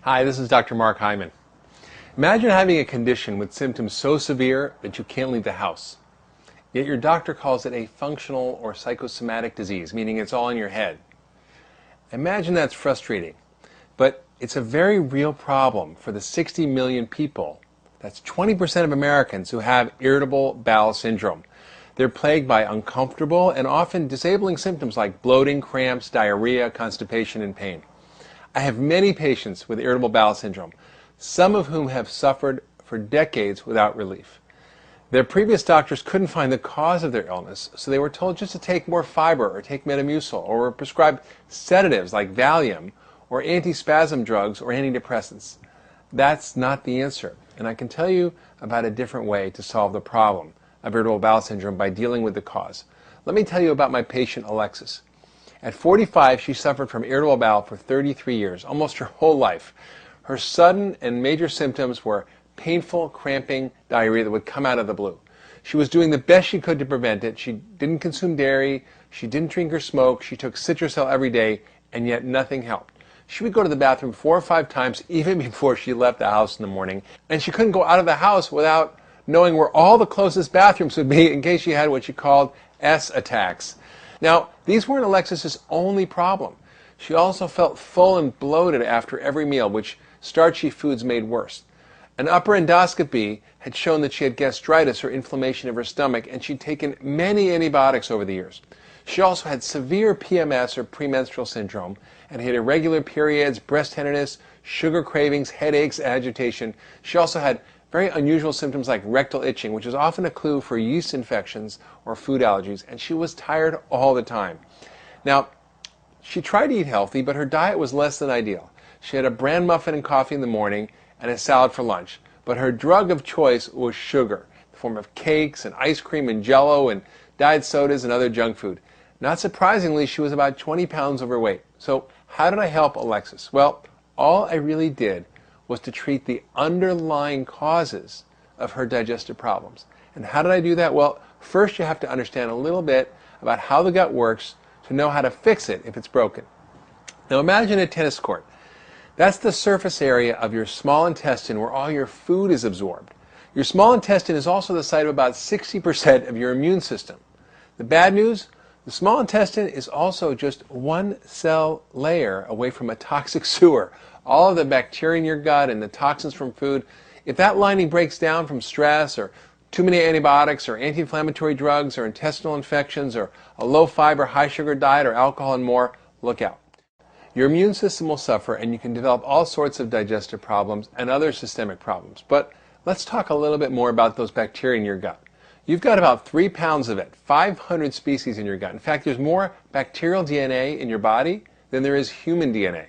Hi, this is Dr. Mark Hyman. Imagine having a condition with symptoms so severe that you can't leave the house. Yet your doctor calls it a functional or psychosomatic disease, meaning it's all in your head. Imagine that's frustrating, but it's a very real problem for the 60 million people, that's 20% of Americans, who have irritable bowel syndrome. They're plagued by uncomfortable and often disabling symptoms like bloating, cramps, diarrhea, constipation, and pain. I have many patients with irritable bowel syndrome, some of whom have suffered for decades without relief. Their previous doctors couldn't find the cause of their illness, so they were told just to take more fiber or take Metamucil, or were prescribed sedatives like Valium or antispasm drugs or antidepressants. That's not the answer, and I can tell you about a different way to solve the problem of irritable bowel syndrome by dealing with the cause. Let me tell you about my patient Alexis. At 45, she suffered from irritable bowel for 33 years, almost her whole life. Her sudden and major symptoms were painful, cramping diarrhea that would come out of the blue. She was doing the best she could to prevent it. She didn't consume dairy, she didn't drink or smoke, she took Citracel every day, and yet nothing helped. She would go to the bathroom 4 or 5 times even before she left the house in the morning, and she couldn't go out of the house without knowing where all the closest bathrooms would be in case she had what she called S attacks. Now, these weren't Alexis's only problem. She also felt full and bloated after every meal, which starchy foods made worse. An upper endoscopy had shown that she had gastritis or inflammation of her stomach, and she'd taken many antibiotics over the years. She also had severe PMS or premenstrual syndrome, and had irregular periods, breast tenderness, sugar cravings, headaches, agitation. She also had very unusual symptoms like rectal itching, which is often a clue for yeast infections or food allergies, and she was tired all the time. Now, she tried to eat healthy, but her diet was less than ideal. She had a bran muffin and coffee in the morning and a salad for lunch, but her drug of choice was sugar, in the form of cakes and ice cream and Jell-O and diet sodas and other junk food. Not surprisingly, she was about 20 pounds overweight. So how did I help Alexis? Well, all I really did was to treat the underlying causes of her digestive problems. And how did I do that? Well, first you have to understand a little bit about how the gut works to know how to fix it if it's broken. Now imagine a tennis court. That's the surface area of your small intestine where all your food is absorbed. Your small intestine is also the site of about 60% of your immune system. The bad news? The small intestine is also just one cell layer away from a toxic sewer. All of the bacteria in your gut and the toxins from food, if that lining breaks down from stress or too many antibiotics or anti-inflammatory drugs or intestinal infections or a low-fiber, high-sugar diet or alcohol and more, look out. Your immune system will suffer, and you can develop all sorts of digestive problems and other systemic problems. But let's talk a little bit more about those bacteria in your gut. You've got about 3 pounds of it, 500 species in your gut. In fact, there's more bacterial DNA in your body than there is human DNA.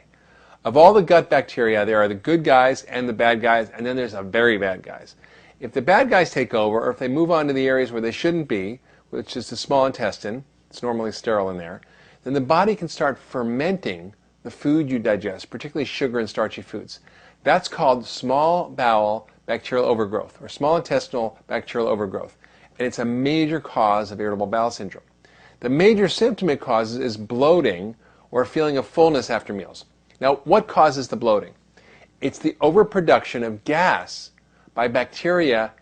Of all the gut bacteria, there are the good guys and the bad guys, and then there's the very bad guys. If the bad guys take over, or if they move on to the areas where they shouldn't be, which is the small intestine, it's normally sterile in there, then the body can start fermenting the food you digest, particularly sugar and starchy foods. That's called small bowel bacterial overgrowth, or small intestinal bacterial overgrowth, and it's a major cause of irritable bowel syndrome. The major symptom it causes is bloating or a feeling of fullness after meals. Now, what causes the bloating? It's the overproduction of gas by bacteria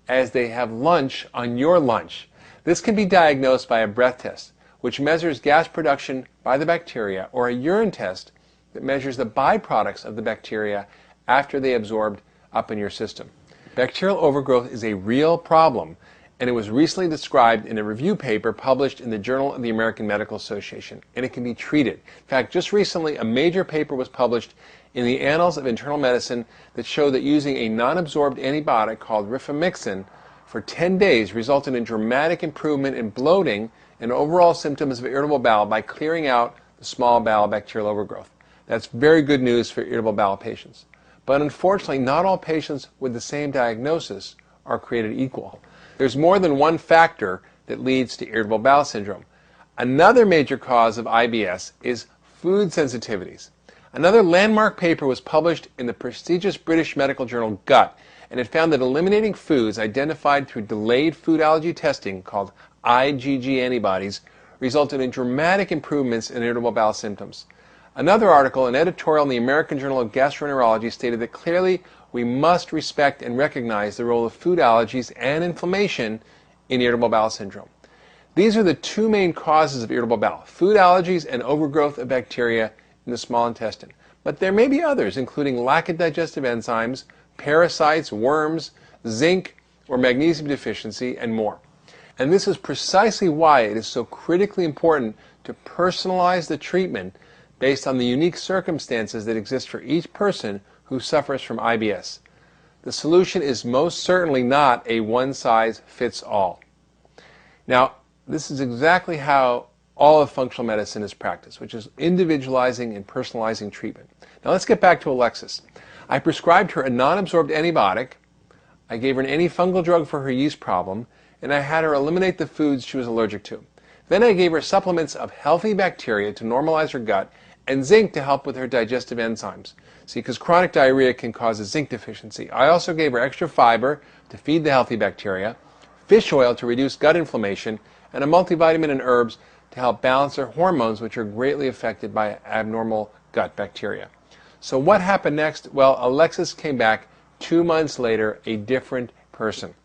as they have lunch on your lunch. This can be diagnosed by a breath test, which measures gas production by the bacteria, or a urine test that measures the byproducts of the bacteria after they absorbed up in your system. Bacterial overgrowth is a real problem, and it was recently described in a review paper published in the Journal of the American Medical Association, and it can be treated. In fact, just recently a major paper was published in the Annals of Internal Medicine that showed that using a non-absorbed antibiotic called rifamycin for 10 days resulted in dramatic improvement in bloating and overall symptoms of irritable bowel by clearing out the small bowel bacterial overgrowth. That's very good news for irritable bowel patients. But unfortunately, not all patients with the same diagnosis are created equal. There's more than one factor that leads to irritable bowel syndrome. Another major cause of IBS is food sensitivities. Another landmark paper was published in the prestigious British medical journal Gut, and it found that eliminating foods identified through delayed food allergy testing, called IgG antibodies, resulted in dramatic improvements in irritable bowel symptoms. Another article, an editorial in the American Journal of Gastroenterology, stated that clearly we must respect and recognize the role of food allergies and inflammation in irritable bowel syndrome. These are the two main causes of irritable bowel: food allergies and overgrowth of bacteria in the small intestine. But there may be others, including lack of digestive enzymes, parasites, worms, zinc or magnesium deficiency, and more. And this is precisely why it is so critically important to personalize the treatment based on the unique circumstances that exist for each person who suffers from IBS. The solution is most certainly not a one-size-fits-all. Now, this is exactly how all of functional medicine is practiced, which is individualizing and personalizing treatment. Now let's get back to Alexis. I prescribed her a non-absorbed antibiotic, I gave her an antifungal drug for her yeast problem, and I had her eliminate the foods she was allergic to. Then I gave her supplements of healthy bacteria to normalize her gut and zinc to help with her digestive enzymes. See, because chronic diarrhea can cause a zinc deficiency. I also gave her extra fiber to feed the healthy bacteria, fish oil to reduce gut inflammation, and a multivitamin and herbs to help balance her hormones, which are greatly affected by abnormal gut bacteria. So what happened next? Well, Alexis came back 2 months later a different person.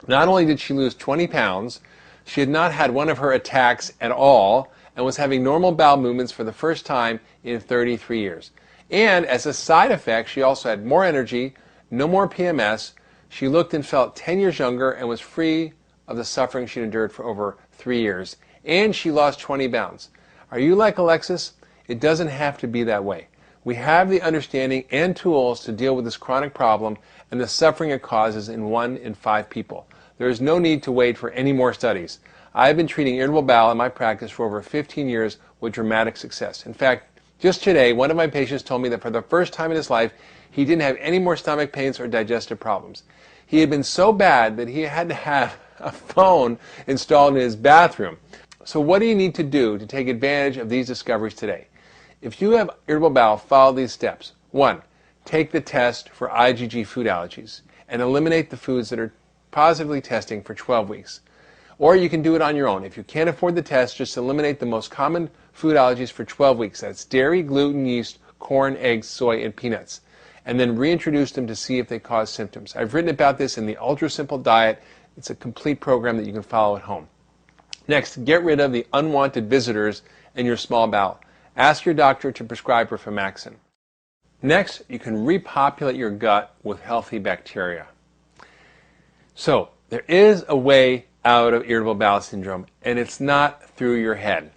Not only did she lose 20 pounds, she had not had one of her attacks at all and was having normal bowel movements for the first time in 33 years. And as a side effect, she also had more energy, no more PMS. She looked and felt 10 years younger and was free of the suffering she'd endured for over 3 years. And she lost 20 pounds. Are you like Alexis? It doesn't have to be that way. We have the understanding and tools to deal with this chronic problem and the suffering it causes in 1 in 5 people. There is no need to wait for any more studies. I've been treating irritable bowel in my practice for over 15 years with dramatic success. In fact, just today, one of my patients told me that for the first time in his life, he didn't have any more stomach pains or digestive problems. He had been so bad that he had to have a phone installed in his bathroom. So what do you need to do to take advantage of these discoveries today? If you have irritable bowel, follow these steps. 1, take the test for IgG food allergies and eliminate the foods that are positively testing for 12 weeks. Or you can do it on your own. If you can't afford the test, just eliminate the most common food allergies for 12 weeks. That's dairy, gluten, yeast, corn, eggs, soy, and peanuts. And then reintroduce them to see if they cause symptoms. I've written about this in the Ultra Simple Diet. It's a complete program that you can follow at home. Next, get rid of the unwanted visitors in your small bowel. Ask your doctor to prescribe rifampicin. Next, you can repopulate your gut with healthy bacteria. So, there is a way out of irritable bowel syndrome, and it's not through your head.